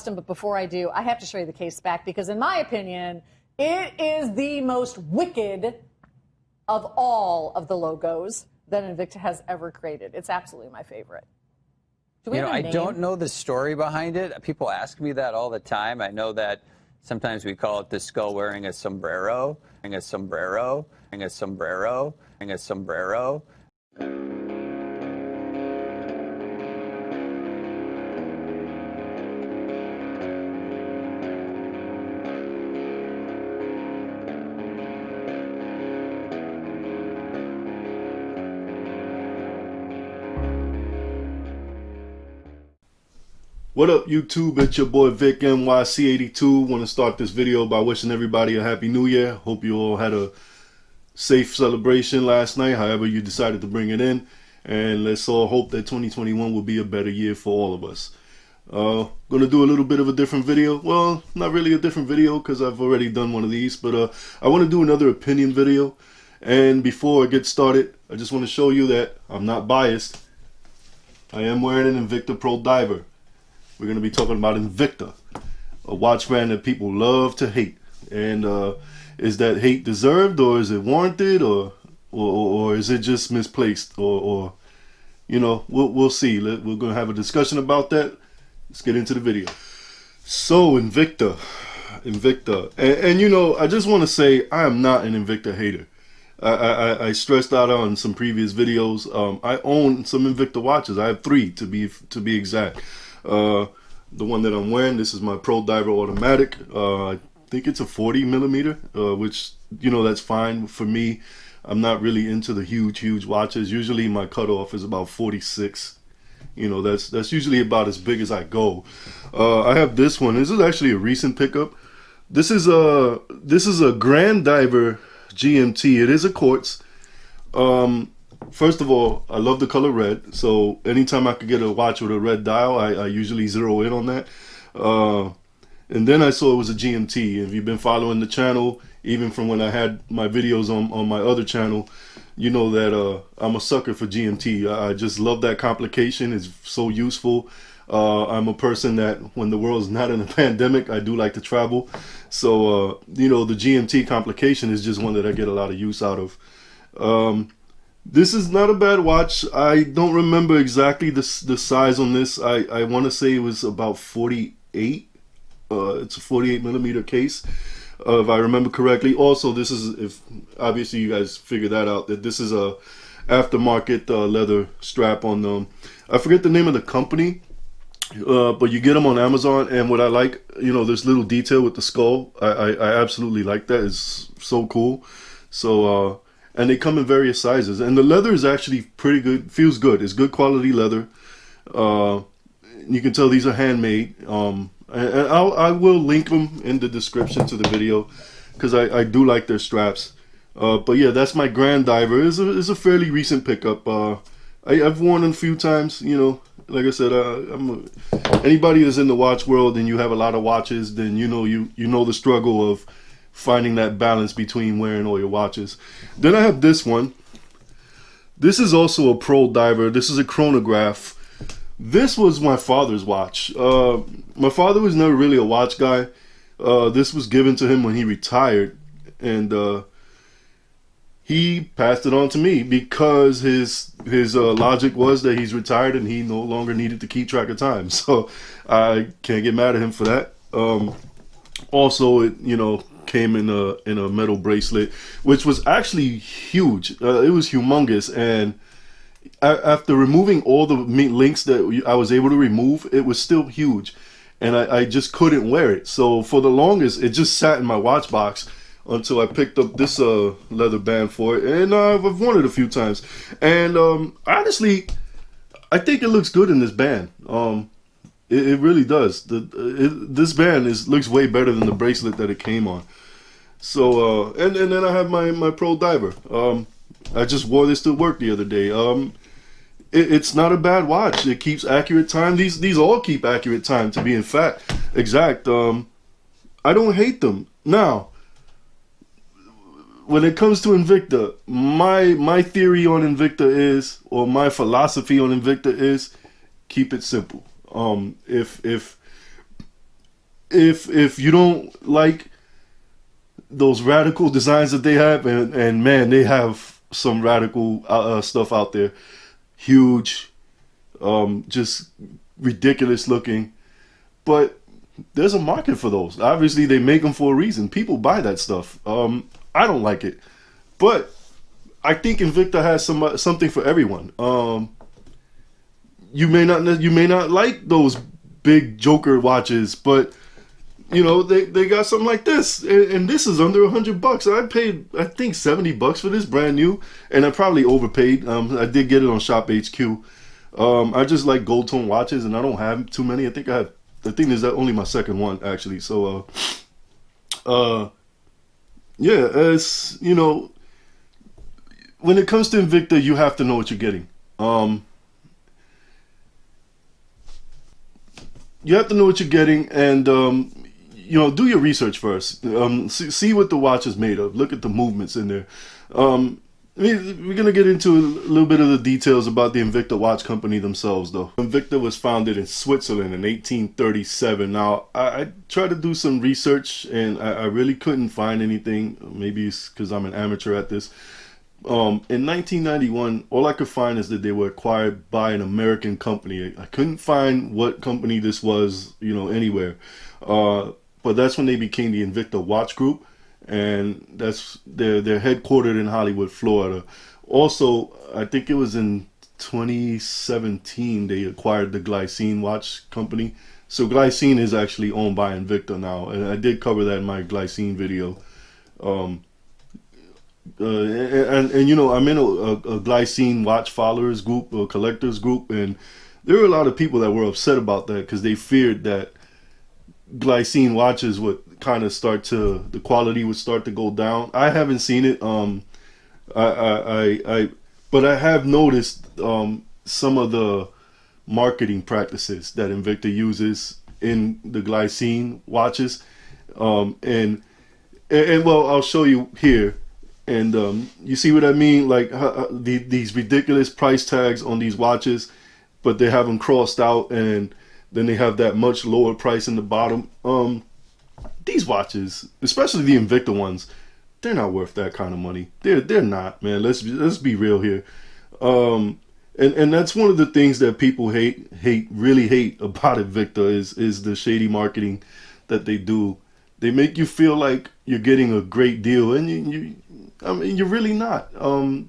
custom, but before I do, I have to show you the case back because in my opinion, it is the most wicked of all of the logos that Invicta has ever created. It's absolutely my favorite. Do we have a name? I don't know the story behind it. People ask me that all the time. I know that sometimes we call it the skull wearing a sombrero, a sombrero, a sombrero, a sombrero. What up, YouTube? It's your boy Vic NYC82. Want to start this video by wishing everybody a happy new year. Hope you all had a safe celebration last night, however you decided to bring it in. And let's all hope that 2021 will be a better year for all of us. Gonna do a little bit of a different video. Well, not really a different video because I've already done one of these, but I want to do another opinion video. And before I get started, I just want to show you that I'm not biased. I am wearing an Invicta Pro Diver. We're going to be talking about Invicta, a watch brand that people love to hate. And is that hate deserved, or is it warranted, or is it just misplaced, or you know, we'll see. We're going to have a discussion about that. Let's get into the video. So Invicta, and you know, I just want to say I am not an Invicta hater. I stressed out on some previous videos. I own some Invicta watches. I have 3 to be exact. The one that I'm wearing, this is my Pro Diver Automatic. I think it's a 40 millimeter, which, you know, that's fine for me. I'm not really into the huge watches. Usually my cutoff is about 46. You know, that's usually about as big as I go. I have this one. This is actually a recent pickup. This is a Grand Diver GMT. It is a quartz. First of all, I love the color red, so anytime I could get a watch with a red dial, I usually zero in on that. And then I saw it was a GMT. If you've been following the channel, even from when I had my videos on my other channel, you know that I'm a sucker for GMT. I just love that complication. It's so useful. I'm a person that when the world's not in a pandemic, I do like to travel. So, you know, the GMT complication is just one that I get a lot of use out of. This is not a bad watch. I don't remember exactly the size on this. I want to say it was about 48. It's a 48 millimeter case, if I remember correctly. Also, this is, if obviously you guys figured that out, that this is a aftermarket leather strap on them. I forget the name of the company, but you get them on Amazon. And what I like, you know, this little detail with the skull, I absolutely like that. It's so cool. So and they come in various sizes, and the leather is actually pretty good. Feels good. It's good quality leather. You can tell these are handmade. And I will link them in the description to the video because I do like their straps. But yeah, that's my Grand Diver. It's a fairly recent pickup. I've worn them a few times. You know, like I said, anybody that's in the watch world and you have a lot of watches, then you know the struggle of finding that balance between wearing all your watches. Then I have this one. This is also a Pro Diver. This is a chronograph. This was my father's watch. My father was never really a watch guy. This was given to him when he retired, and he passed it on to me because his logic was that he's retired and he no longer needed to keep track of time. So I can't get mad at him for that. Also, it, you know, came in a metal bracelet, which was actually huge. It was humongous, and after removing all the links that I was able to remove, it was still huge, and I just couldn't wear it. So for the longest, it just sat in my watch box until I picked up this leather band for it, and I've worn it a few times. And honestly, I think it looks good in this band. It really does. This band looks way better than the bracelet that it came on. So and then I have my Pro Diver. I just wore this to work the other day. It's not a bad watch. It keeps accurate time. These all keep accurate time, to be exact. I don't hate them. Now, when it comes to Invicta, my theory on Invicta is, or my philosophy on Invicta is, keep it simple. If if you don't like those radical designs that they have, and man, they have some radical stuff out there, huge, just ridiculous looking, but there's a market for those. Obviously, they make them for a reason. People buy that stuff. I don't like it, but I think Invicta has something for everyone. You may not like those big Joker watches, but you know they got something like this, and this is under $100. I paid, I think, $70 for this, brand new, and I probably overpaid. I did get it on Shop HQ. I just like gold tone watches, and I don't have too many. I think this is only my second one actually. So, yeah, it's, you know, when it comes to Invicta, you have to know what you're getting. You have to know what you're getting, and you know, do your research first. See what the watch is made of. Look at the movements in there. We're gonna get into a little bit of the details about the Invicta watch company themselves, though. Invicta was founded in Switzerland in 1837. Now, I tried to do some research, and I really couldn't find anything. Maybe it's because I'm an amateur at this. In 1991, all I could find is that they were acquired by an American company. I couldn't find what company this was, you know, anywhere. But that's when they became the Invicta Watch Group, and they're headquartered in Hollywood, Florida. Also, I think it was in 2017 they acquired the Glycine Watch Company. So Glycine is actually owned by Invicta now, and I did cover that in my Glycine video. And you know, I'm in a Glycine watch followers group, a collectors group, and there were a lot of people that were upset about that because they feared that Glycine watches would kind of the quality would start to go down. I haven't seen it. But I have noticed some of the marketing practices that Invicta uses in the Glycine watches, and well, I'll show you here. And you see what I mean? Like these ridiculous price tags on these watches, but they have them crossed out, and then they have that much lower price in the bottom. These watches, especially the Invicta ones, they're not worth that kind of money. They're not, man. Let's be real here. And that's one of the things that people really hate about Invicta is the shady marketing that they do. They make you feel like you're getting a great deal, and I mean, you're really not.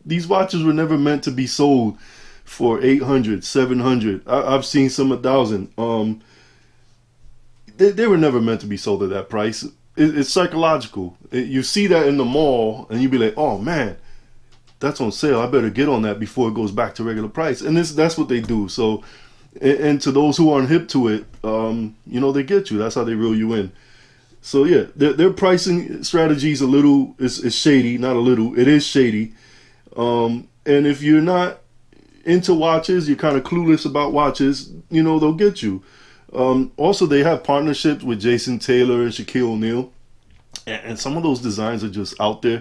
These watches were never meant to be sold for $800, $700. I've seen some $1,000. They were never meant to be sold at that price. It's psychological. You see that in the mall, and you be like, "Oh man, that's on sale. I better get on that before it goes back to regular price." And that's what they do. So, and to those who aren't hip to it, you know, they get you. That's how they reel you in. So yeah, their pricing strategy is is shady, not a little. It is shady. And if you're not into watches, you're kind of clueless about watches, you know, they'll get you. Also, they have partnerships with Jason Taylor and Shaquille O'Neal, and some of those designs are just out there.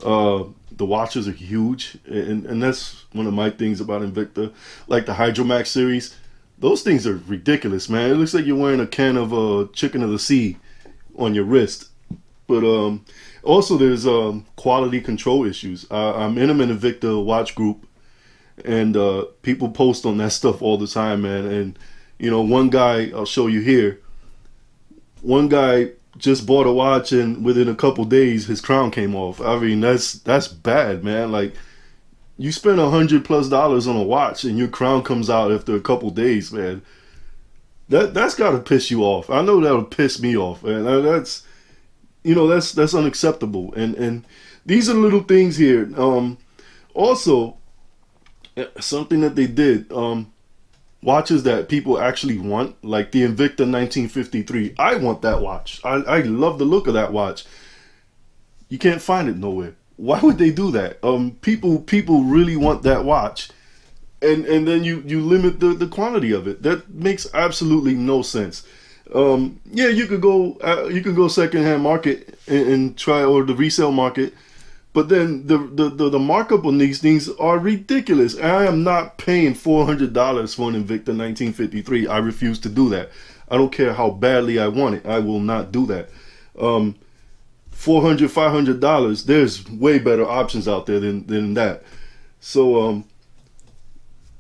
The watches are huge, and that's one of my things about Invicta, like the Hydromax series. Those things are ridiculous, man. It looks like you're wearing a can of Chicken of the Sea on your wrist. But also there's quality control issues. I'm in an Invicta watch group, and people post on that stuff all the time, man. And you know, one guy, I'll show you here, one guy just bought a watch, and within a couple days his crown came off. I mean, that's bad, man. Like, you spend $100+ on a watch and your crown comes out after a couple days, man. That's gotta piss you off. I know that'll piss me off, and that's, you know, that's unacceptable. And these are little things here. Also, something that they did, watches that people actually want, like the Invicta 1953. I want that watch. I love the look of that watch. You can't find it nowhere. Why would they do that? People really want that watch, and then you limit the quantity of it. That makes absolutely no sense. Yeah, you could go secondhand market and try, or the resale market, but then the markup on these things are ridiculous. I am not paying $400 for an Invicta 1953. I refuse to do that. I don't care how badly I want it. I will not do that. $400, $500, there's way better options out there than that. So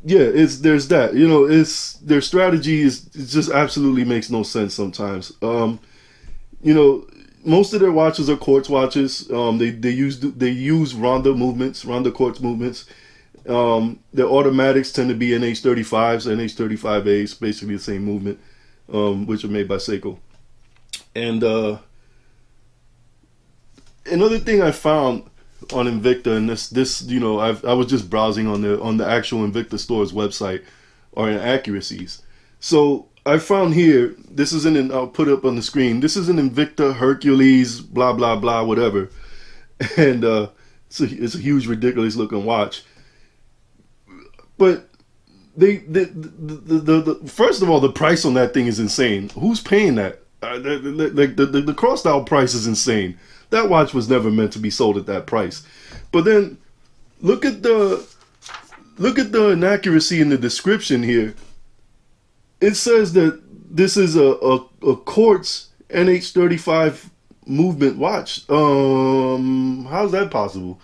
yeah, there's that. You know, it's their strategy is it just absolutely makes no sense sometimes. You know, most of their watches are quartz watches. They use Ronda quartz movements. Their automatics tend to be NH35s, NH35As, basically the same movement, which are made by Seiko. And another thing I found on Invicta, and this you know, I was just browsing on the actual Invicta store's website, are inaccuracies. So I found here, this is I'll put it up on the screen. This is an Invicta Hercules, blah blah blah, whatever, and it's a huge, ridiculous looking watch. But the first of all, the price on that thing is insane. Who's paying that? The cross style price is insane. That watch was never meant to be sold at that price. But then look at the inaccuracy in the description here. It says that this is a quartz NH35 movement watch. How's that possible?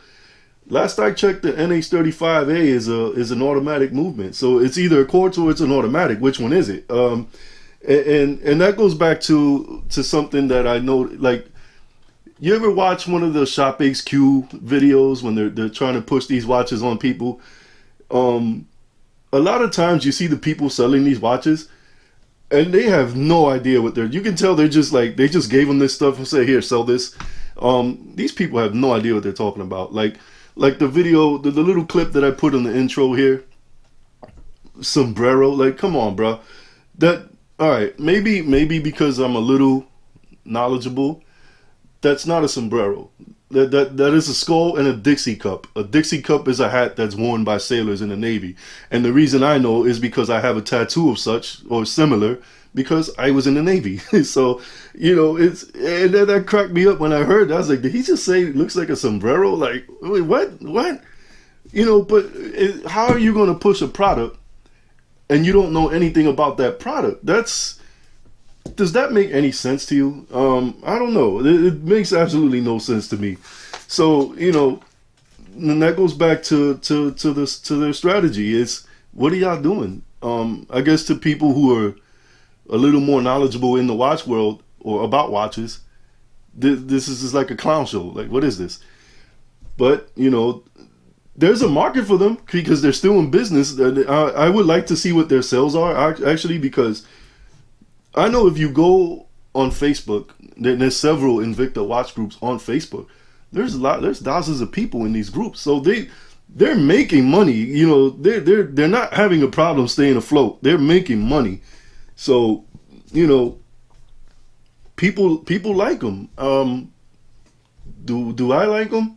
Last I checked, the NH35A is an automatic movement. So it's either a quartz or it's an automatic. Which one is it? And that goes back to something that I know, like, you ever watch one of the Shop HQ videos when they're trying to push these watches on people? A lot of times you see the people selling these watches and they have no idea what you can tell they're just like, they just gave them this stuff and say, here, sell this. These people have no idea what they're talking about. Like the video, the little clip that I put on the intro here, sombrero, like, come on, bro. All right, maybe because I'm a little knowledgeable, that's not a sombrero. That is a skull and a Dixie cup. A Dixie cup is a hat that's worn by sailors in the Navy. And the reason I know is because I have a tattoo of such or similar because I was in the Navy. So, you know, and that cracked me up when I heard that. I was like, did he just say it looks like a sombrero? Like, wait, what? You know, but how are you going to push a product and you don't know anything about that product? Does that make any sense to you? I don't know. It makes absolutely no sense to me. So, you know, and that goes back to their strategy. Is what are y'all doing? I guess to people who are a little more knowledgeable in the watch world or about watches, this is just like a clown show. Like, what is this? But, you know, there's a market for them because they're still in business. I would like to see what their sales are, actually, because I know if you go on Facebook, there's several Invicta watch groups on Facebook. There's thousands of people in these groups, so they're making money. You know, they're not having a problem staying afloat. They're making money, so you know, people like them. Do I like them?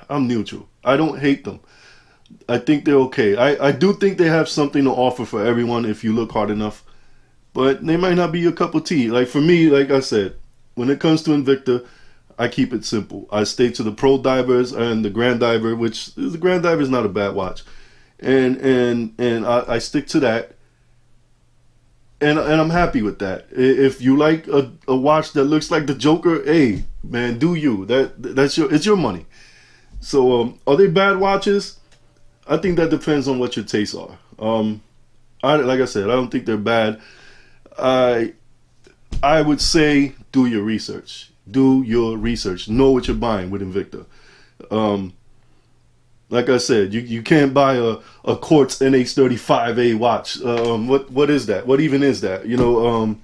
I'm neutral. I don't hate them. I think they're okay. I do think they have something to offer for everyone if you look hard enough. But they might not be your cup of tea. Like for me, like I said, when it comes to Invicta, I keep it simple. I stay to the Pro Divers and the Grand Diver, which the Grand Diver is not a bad watch. And I stick to that. And I'm happy with that. If you like a watch that looks like the Joker, hey, man, do you. It's your money. So are they bad watches? I think that depends on what your tastes are. Like I said, I don't think they're bad. I would say do your research. Do your research. Know what you're buying with Invicta. Like I said, you can't buy a quartz NH35A watch. What is that? What even is that? You know.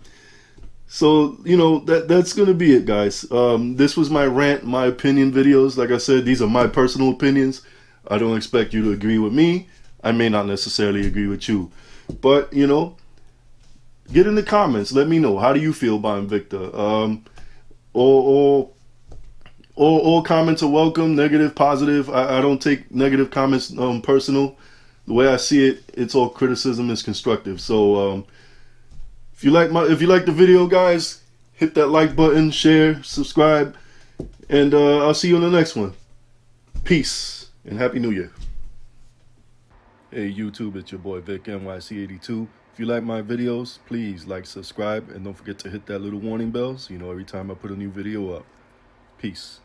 So you know that's gonna be it, guys. This was my rant, my opinion videos. Like I said, these are my personal opinions. I don't expect you to agree with me. I may not necessarily agree with you. But, you know, get in the comments. Let me know. How do you feel about Invicta? All comments are welcome, negative, positive. I don't take negative comments personal. The way I see it, it's all criticism is constructive. So if you like the video, guys, hit that like button, share, subscribe, and I'll see you on the next one. Peace. And Happy New Year. Hey YouTube, it's your boy Vic NYC82. If you like my videos, please like, subscribe, and don't forget to hit that little warning bell so you know every time I put a new video up. Peace.